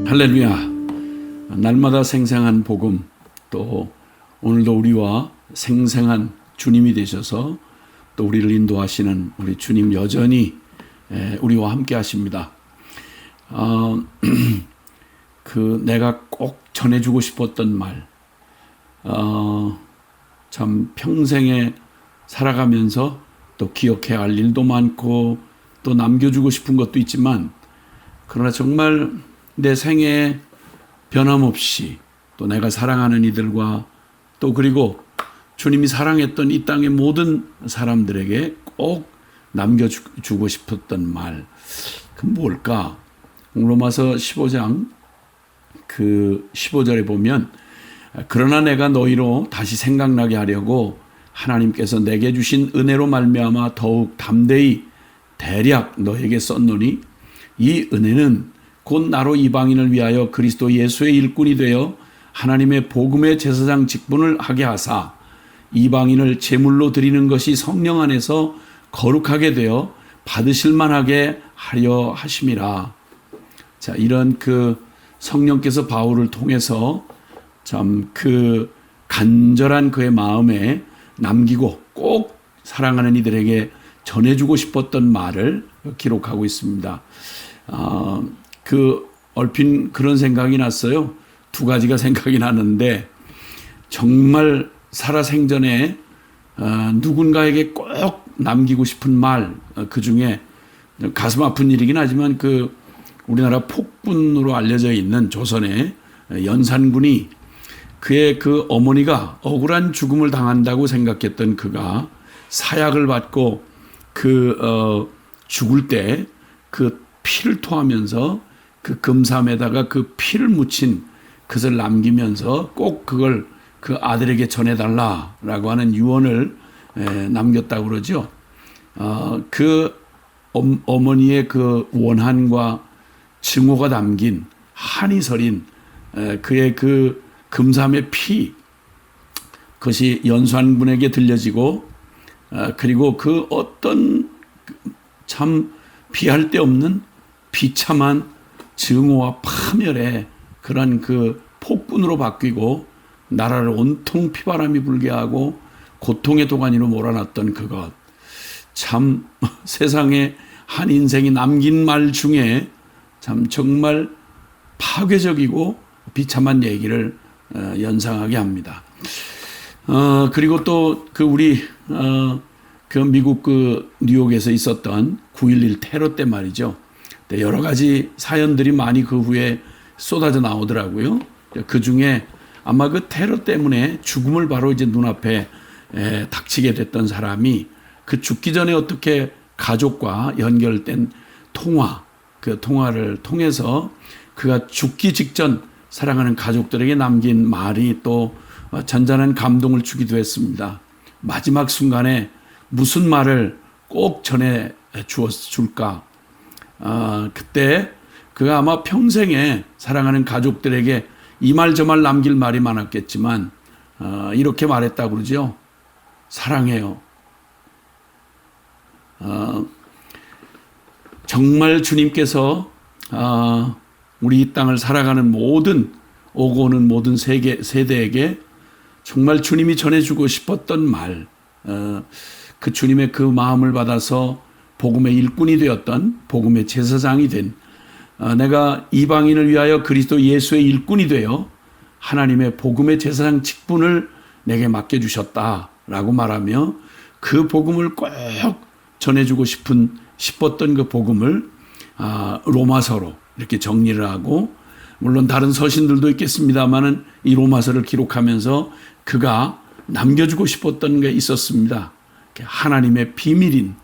할렐루야. 날마다 생생한 복음, 또 오늘도 우리와 생생한 주님이 되셔서 또 우리를 인도하시는 우리 주님 여전히 우리와 함께 하십니다. 내가 꼭 전해주고 싶었던 말, 참 평생에 살아가면서 또 기억해야 할 일도 많고 또 남겨주고 싶은 것도 있지만, 그러나 정말 내 생애에 변함없이 또 내가 사랑하는 이들과 또 그리고 주님이 사랑했던 이 땅의 모든 사람들에게 꼭 남겨주고 싶었던 말, 그 뭘까? 로마서 15장 그 15절에 보면, 그러나 내가 너희로 다시 생각나게 하려고 하나님께서 내게 주신 은혜로 말미암아 더욱 담대히 대략 너에게 썼노니, 이 은혜는 곧 나로 이방인을 위하여 그리스도 예수의 일꾼이 되어 하나님의 복음의 제사장 직분을 하게 하사 이방인을 제물로 드리는 것이 성령 안에서 거룩하게 되어 받으실 만하게 하려 하심이라. 자, 이런 그 성령께서 바울을 통해서 참 그 간절한 그의 마음에 남기고 꼭 사랑하는 이들에게 전해주고 싶었던 말을 기록하고 있습니다. 얼핏 그런 생각이 났어요. 두 가지가 생각이 나는데, 정말 살아생전에 누군가에게 꼭 남기고 싶은 말, 그 중에 가슴 아픈 일이긴 하지만 우리나라 폭군으로 알려져 있는 조선의 연산군이 그의 그 어머니가 억울한 죽음을 당한다고 생각했던 그가 사약을 받고 죽을 때 그 피를 토하면서 그 금삼에다가 그 피를 묻힌 그것을 남기면서 꼭 그걸 그 아들에게 전해달라라고 하는 유언을 남겼다고 그러죠. 그 어머니의 그 원한과 증오가 담긴 한이 서린 그의 그 금삼의 피, 그것이 연산군에게 들려지고, 그리고 그 어떤 참 비할 데 없는 비참한 증오와 파멸의 그런 그 폭군으로 바뀌고 나라를 온통 피바람이 불게 하고 고통의 도가니로 몰아놨던 그것, 참 세상에 한 인생이 남긴 말 중에 참 정말 파괴적이고 비참한 얘기를 연상하게 합니다. 그리고 또 그 미국 그 뉴욕에서 있었던 9.11 테러 때 말이죠. 여러 가지 사연들이 많이 그 후에 쏟아져 나오더라고요. 그 중에 아마 그 테러 때문에 죽음을 바로 이제 눈앞에 닥치게 됐던 사람이 그 죽기 전에 어떻게 가족과 연결된 그 통화를 통해서 그가 죽기 직전 사랑하는 가족들에게 남긴 말이 또 잔잔한 감동을 주기도 했습니다. 마지막 순간에 무슨 말을 꼭 전해 줄까? 그때 그가 아마 평생에 사랑하는 가족들에게 이 말 저 말 남길 말이 많았겠지만, 이렇게 말했다고 그러죠. 사랑해요. 정말 주님께서 우리 이 땅을 살아가는 모든 오고 오는 모든 세대에게 정말 주님이 전해주고 싶었던 말, 그 주님의 그 마음을 받아서 복음의 일꾼이 되었던, 복음의 제사장이 된, 내가 이방인을 위하여 그리스도 예수의 일꾼이 되어 하나님의 복음의 제사장 직분을 내게 맡겨주셨다라고 말하며 그 복음을 꼭 전해주고 싶었던 그 복음을 로마서로 이렇게 정리를 하고, 물론 다른 서신들도 있겠습니다만은 이 로마서를 기록하면서 그가 남겨주고 싶었던 게 있었습니다. 하나님의 비밀인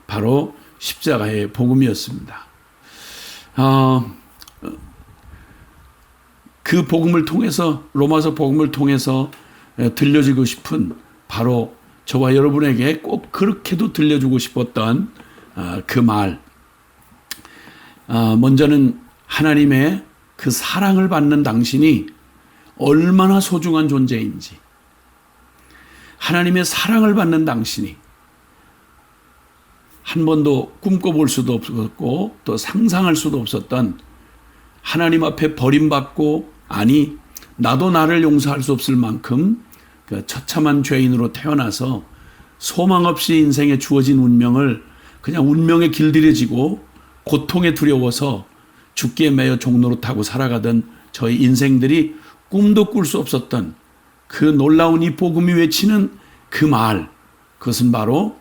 바로 십자가의 복음이었습니다. 그 복음을 통해서, 로마서 복음을 통해서 들려주고 싶은 바로 저와 여러분에게 꼭 그렇게도 들려주고 싶었던 그 말. 먼저는 하나님의 그 사랑을 받는 당신이 얼마나 소중한 존재인지, 하나님의 사랑을 받는 당신이 한 번도 꿈꿔볼 수도 없었고 또 상상할 수도 없었던 하나님 앞에 버림받고, 아니 나도 나를 용서할 수 없을 만큼 그 처참한 죄인으로 태어나서 소망 없이 인생에 주어진 운명을 그냥 운명에 길들여지고 고통에 두려워서 죽기에 매여 종로로 타고 살아가던 저희 인생들이 꿈도 꿀 수 없었던 그 놀라운 이 복음이 외치는 그 말, 그것은 바로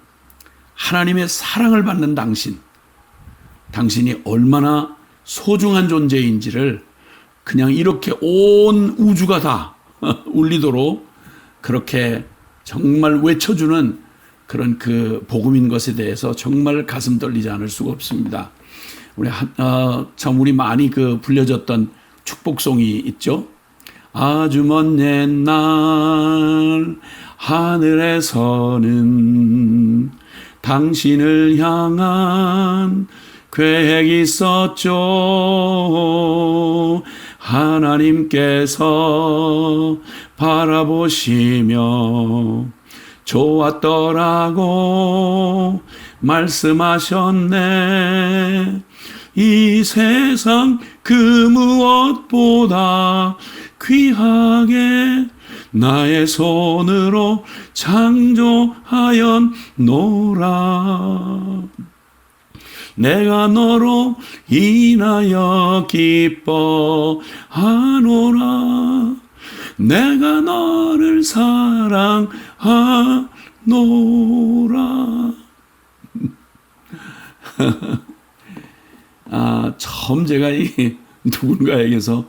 하나님의 사랑을 받는 당신이 얼마나 소중한 존재인지를 그냥 이렇게 온 우주가 다 울리도록 그렇게 정말 외쳐주는 그런 그 복음인 것에 대해서 정말 가슴 떨리지 않을 수가 없습니다. 우리 많이 그 불려졌던 축복송이 있죠. 아주 먼 옛날 하늘에서는 당신을 향한 계획이 있었죠. 하나님께서 바라보시며 좋았더라고 말씀하셨네. 이 세상 그 무엇보다 귀하게 나의 손으로 창조하였노라. 내가 너로 인하여 기뻐하노라. 내가 너를 사랑하노라. 처음 제가 이 누군가에게서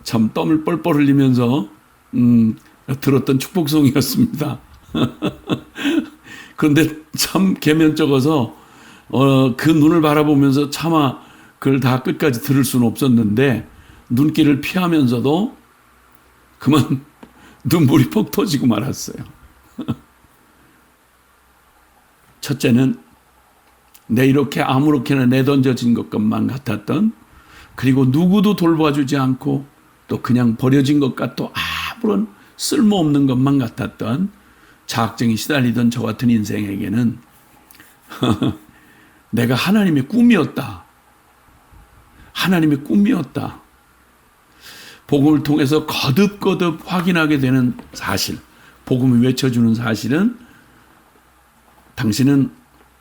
참 땀을 뻘뻘 흘리면서 들었던 축복송이었습니다. 그런데 참 개면적어서 그 눈을 바라보면서 차마 그걸 다 끝까지 들을 수는 없었는데 눈길을 피하면서도 그만 눈물이 퍽 터지고 말았어요. 첫째는 내 이렇게 아무렇게나 내던져진 것만 같았던, 그리고 누구도 돌봐주지 않고 또 그냥 버려진 것 같고 아무런 쓸모없는 것만 같았던 자학증이 시달리던 저 같은 인생에게는 내가 하나님의 꿈이었다. 하나님의 꿈이었다. 복음을 통해서 거듭거듭 확인하게 되는 사실, 복음을 외쳐주는 사실은 당신은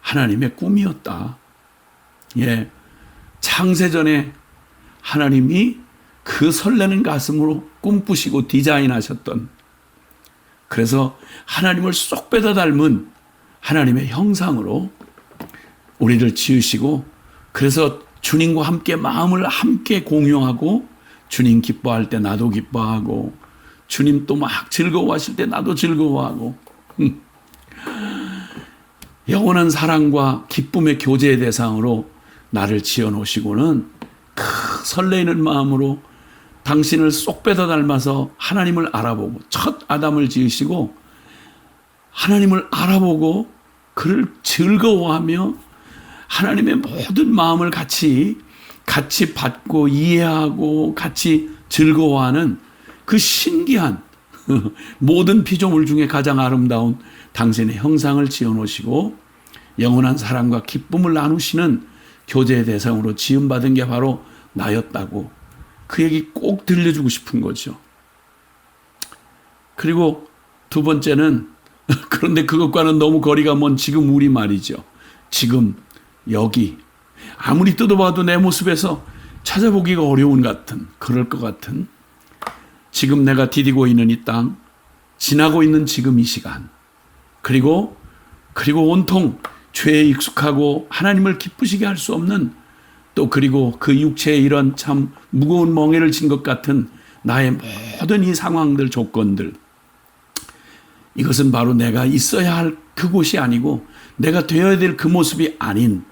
하나님의 꿈이었다. 예, 창세전에 하나님이 그 설레는 가슴으로 꿈꾸시고 디자인하셨던, 그래서 하나님을 쏙 빼다 닮은 하나님의 형상으로 우리를 지으시고, 그래서 주님과 함께 마음을 함께 공유하고, 주님 기뻐할 때 나도 기뻐하고, 주님 또 막 즐거워하실 때 나도 즐거워하고, 영원한 사랑과 기쁨의 교제의 대상으로 나를 지어놓으시고는 그 설레이는 마음으로 당신을 쏙 빼다 닮아서 하나님을 알아보고, 첫 아담을 지으시고 하나님을 알아보고 그를 즐거워하며 하나님의 모든 마음을 같이 받고 이해하고 같이 즐거워하는 그 신기한 모든 피조물 중에 가장 아름다운 당신의 형상을 지어놓으시고 영원한 사랑과 기쁨을 나누시는 교제의 대상으로 지음받은 게 바로 나였다고 그 얘기 꼭 들려주고 싶은 거죠. 그리고 두 번째는, 그런데 그것과는 너무 거리가 먼 지금 우리 말이죠. 지금 여기 아무리 뜯어봐도 내 모습에서 찾아보기가 어려운 같은, 그럴 것 같은 지금 내가 디디고 있는 이 땅, 지나고 있는 지금 이 시간, 그리고 온통 죄에 익숙하고 하나님을 기쁘시게 할 수 없는, 또 그리고 그 육체에 이런 참 무거운 멍에를 진 것 같은 나의 모든 이 상황들, 조건들, 이것은 바로 내가 있어야 할 그곳이 아니고 내가 되어야 될 그 모습이 아닌,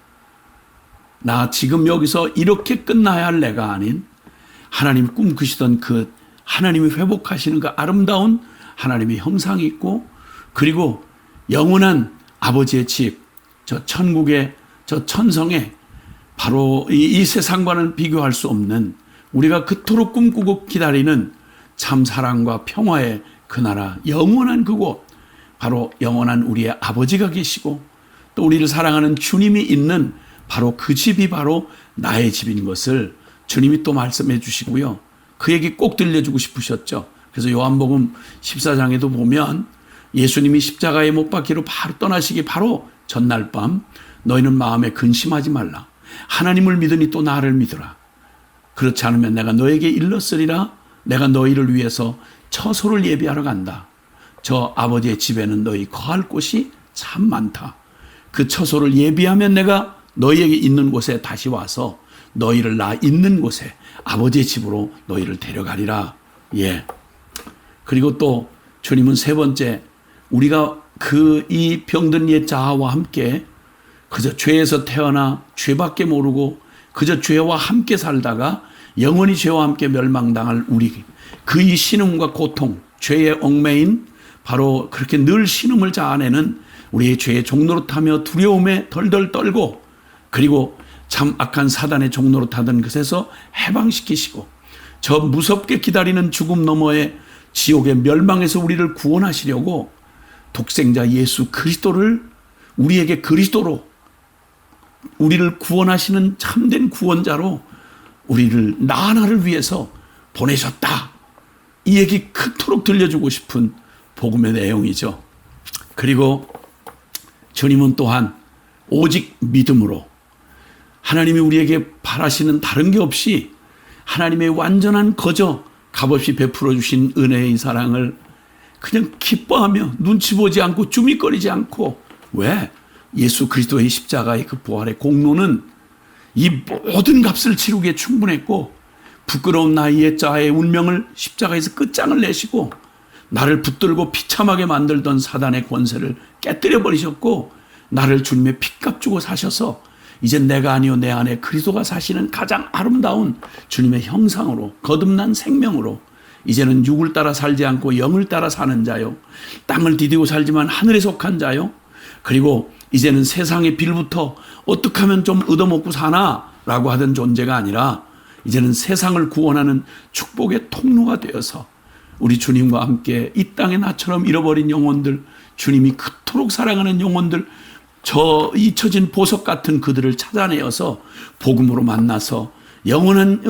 나 지금 여기서 이렇게 끝나야 할 내가 아닌 하나님이 꿈꾸시던 그 하나님이 회복하시는 그 아름다운 하나님의 형상이 있고, 그리고 영원한 아버지의 집, 저 천국의 저 천성에 바로 이 세상과는 비교할 수 없는, 우리가 그토록 꿈꾸고 기다리는 참 사랑과 평화의 그 나라, 영원한 그곳, 바로 영원한 우리의 아버지가 계시고 또 우리를 사랑하는 주님이 있는 바로 그 집이 바로 나의 집인 것을 주님이 또 말씀해 주시고요. 그 얘기 꼭 들려주고 싶으셨죠. 그래서 요한복음 14장에도 보면 예수님이 십자가에 못 박히로 바로 떠나시기 바로 전날 밤 너희는 마음에 근심하지 말라. 하나님을 믿으니 또 나를 믿으라. 그렇지 않으면 내가 너에게 일렀으리라. 내가 너희를 위해서 처소를 예비하러 간다. 저 아버지의 집에는 너희 거할 곳이 참 많다. 그 처소를 예비하면 내가 너희에게 있는 곳에 다시 와서 너희를 나 있는 곳에 아버지의 집으로 너희를 데려가리라. 예. 그리고 또 주님은 세 번째, 우리가 이 병든 옛 자아와 함께 그저 죄에서 태어나 죄밖에 모르고 그저 죄와 함께 살다가 영원히 죄와 함께 멸망당할 우리, 그 이 신음과 고통, 죄의 얽매인 바로 그렇게 늘 신음을 자아내는 우리의 죄의 종노릇하며 두려움에 덜덜 떨고 그리고 참 악한 사단의 종노릇하던 것에서 해방시키시고 저 무섭게 기다리는 죽음 너머의 지옥의 멸망에서 우리를 구원하시려고 독생자 예수 그리스도를 우리에게 그리스도로 우리를 구원하시는 참된 구원자로 우리를 나를 위해서 보내셨다. 이 얘기 크도록 들려주고 싶은 복음의 내용이죠. 그리고 주님은 또한 오직 믿음으로 하나님이 우리에게 바라시는 다른 게 없이 하나님의 완전한 거저 값없이 베풀어 주신 은혜의 사랑을 그냥 기뻐하며 눈치 보지 않고 주밋거리지 않고, 왜? 예수 그리스도의 십자가의 그 부활의 공로는 이 모든 값을 치르기에 충분했고 부끄러운 나의 자아의 운명을 십자가에서 끝장을 내시고 나를 붙들고 비참하게 만들던 사단의 권세를 깨뜨려 버리셨고 나를 주님의 핏값 주고 사셔서 이제 내가 아니요 내 안에 그리스도가 사시는 가장 아름다운 주님의 형상으로 거듭난 생명으로 이제는 육을 따라 살지 않고 영을 따라 사는 자요, 땅을 디디고 살지만 하늘에 속한 자요, 그리고 이제는 세상의 빌부터 어떻게 하면 좀 얻어먹고 사나 라고 하던 존재가 아니라 이제는 세상을 구원하는 축복의 통로가 되어서 우리 주님과 함께 이 땅에 나처럼 잃어버린 영혼들, 주님이 그토록 사랑하는 영혼들, 저 잊혀진 보석 같은 그들을 찾아내어서 복음으로 만나서 영원한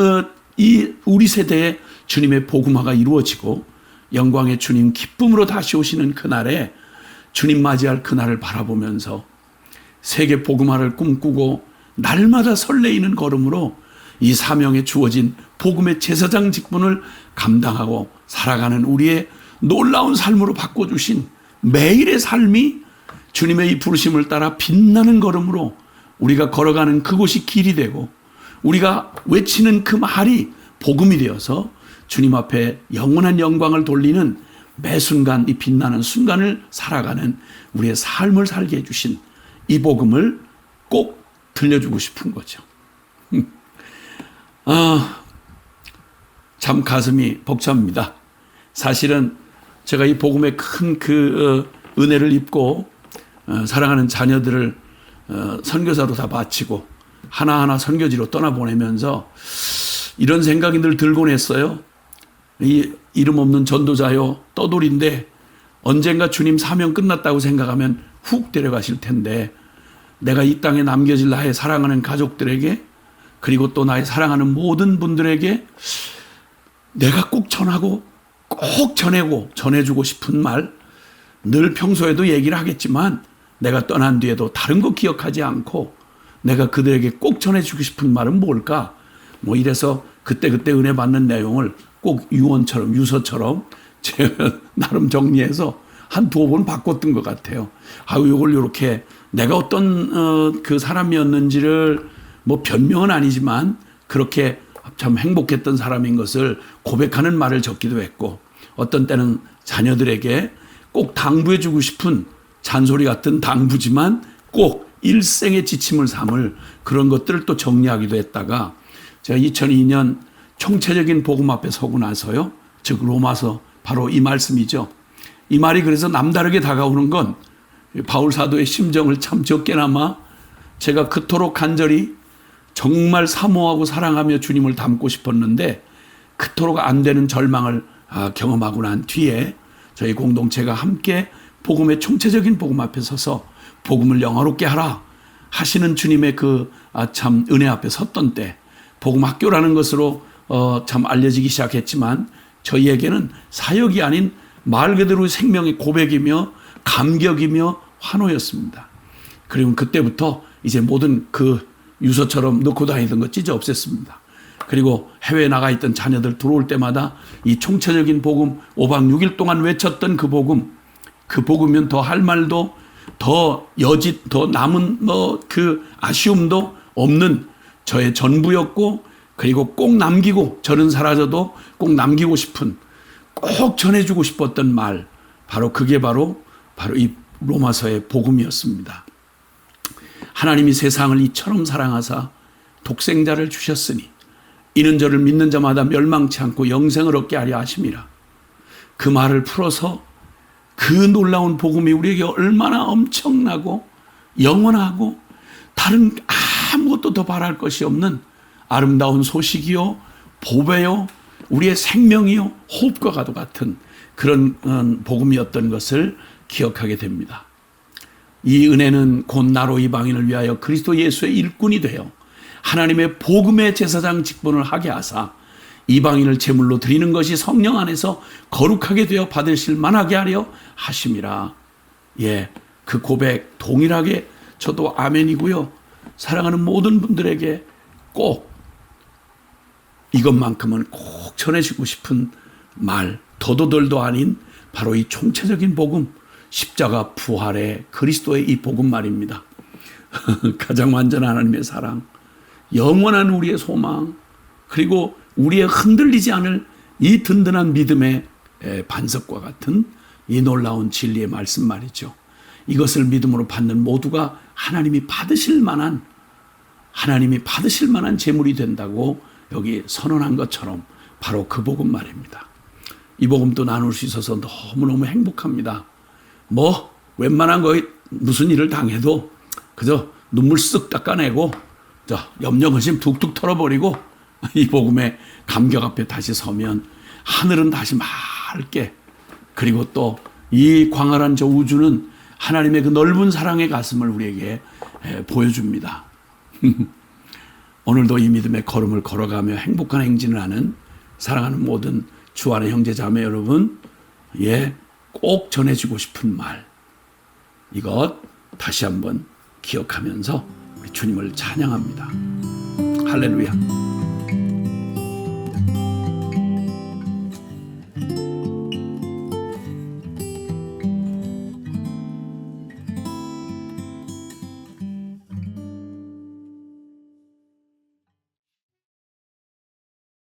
이 우리 세대에 주님의 복음화가 이루어지고 영광의 주님 기쁨으로 다시 오시는 그날에 주님 맞이할 그날을 바라보면서 세계 복음화를 꿈꾸고 날마다 설레이는 걸음으로 이 사명에 주어진 복음의 제사장 직분을 감당하고 살아가는 우리의 놀라운 삶으로 바꿔주신 매일의 삶이 주님의 이 부르심을 따라 빛나는 걸음으로 우리가 걸어가는 그곳이 길이 되고 우리가 외치는 그 말이 복음이 되어서 주님 앞에 영원한 영광을 돌리는 매 순간 이 빛나는 순간을 살아가는 우리의 삶을 살게 해주신 이 복음을 꼭 들려주고 싶은 거죠. 참 가슴이 벅찹니다. 사실은 제가 이 복음의 큰 은혜를 입고 사랑하는 자녀들을 선교사로 다 바치고 하나하나 선교지로 떠나보내면서 이런 생각이 늘 들곤 했어요. 이 이름 없는 전도자요, 떠돌인데 언젠가 주님 사명 끝났다고 생각하면 훅 데려가실 텐데 내가 이 땅에 남겨질 나의 사랑하는 가족들에게 그리고 또 나의 사랑하는 모든 분들에게 내가 꼭 전하고 꼭 전해주고 싶은 말, 늘 평소에도 얘기를 하겠지만 내가 떠난 뒤에도 다른 거 기억하지 않고 내가 그들에게 꼭 전해주고 싶은 말은 뭘까? 뭐 이래서 그때그때 은혜 받는 내용을 꼭 유서처럼 제가 나름 정리해서 한 두어 번 바꿨던 것 같아요. 이걸 이렇게 내가 어떤 그 사람이었는지를 뭐 변명은 아니지만 그렇게 참 행복했던 사람인 것을 고백하는 말을 적기도 했고 어떤 때는 자녀들에게 꼭 당부해주고 싶은 잔소리 같은 당부지만 꼭 일생의 지침을 삼을 그런 것들을 또 정리하기도 했다가 제가 2002년 총체적인 복음 앞에 서고 나서요, 즉 로마서 바로 이 말씀이죠. 이 말이 그래서 남다르게 다가오는 건 바울 사도의 심정을 참 적게나마 제가 그토록 간절히 정말 사모하고 사랑하며 주님을 닮고 싶었는데 그토록 안 되는 절망을 경험하고 난 뒤에 저희 공동체가 함께 복음의 총체적인 복음 앞에 서서 복음을 영화롭게 하라 하시는 주님의 그 참 은혜 앞에 섰던 때 복음 학교라는 것으로 참 알려지기 시작했지만 저희에게는 사역이 아닌 말 그대로 생명의 고백이며 감격이며 환호였습니다. 그리고 그때부터 이제 모든 그 유서처럼 넣고 다니던 거 찢어 없앴습니다. 그리고 해외에 나가 있던 자녀들 들어올 때마다 이 총체적인 복음 5박 6일 동안 외쳤던 그 복음이면 더 할 말도 더 여짓 더 남은 그 아쉬움도 없는 저의 전부였고, 그리고 꼭 남기고 저는 사라져도 꼭 남기고 싶은, 꼭 전해주고 싶었던 말, 그게 바로 이 로마서의 복음이었습니다. 하나님이 세상을 이처럼 사랑하사 독생자를 주셨으니 이는 저를 믿는 자마다 멸망치 않고 영생을 얻게 하려 하심이라. 그 말을 풀어서 그 놀라운 복음이 우리에게 얼마나 엄청나고 영원하고 다른 아무것도 더 바랄 것이 없는 아름다운 소식이요 보배요 우리의 생명이요 호흡과 같은 그런 복음이었던 것을 기억하게 됩니다. 이 은혜는 곧 나로 이방인을 위하여 그리스도 예수의 일꾼이 되어 하나님의 복음의 제사장 직분을 하게 하사 이방인을 제물로 드리는 것이 성령 안에서 거룩하게 되어 받으실 만하게 하려 하심이라. 그 고백 동일하게 저도 아멘이고요. 사랑하는 모든 분들에게 꼭 이것만큼은 꼭 전해주고 싶은 말, 더도덜도 아닌 바로 이 총체적인 복음, 십자가 부활의 그리스도의 이 복음 말입니다. 가장 완전한 하나님의 사랑, 영원한 우리의 소망, 그리고 우리의 흔들리지 않을 이 든든한 믿음의 반석과 같은 이 놀라운 진리의 말씀 말이죠. 이것을 믿음으로 받는 모두가 하나님이 받으실 만한 제물이 된다고 여기 선언한 것처럼 바로 그 복음 말입니다. 이 복음도 나눌 수 있어서 너무너무 행복합니다. 웬만한 거에 무슨 일을 당해도 그저 눈물 쓱 닦아내고 염려 근심 툭툭 털어버리고 이 복음의 감격 앞에 다시 서면 하늘은 다시 맑게, 그리고 또 이 광활한 저 우주는 하나님의 그 넓은 사랑의 가슴을 우리에게 보여줍니다. 오늘도 이 믿음의 걸음을 걸어가며 행복한 행진을 하는 사랑하는 모든 주 안의 형제 자매 여러분, 꼭 전해주고 싶은 말, 이것 다시 한번 기억하면서 우리 주님을 찬양합니다. 할렐루야.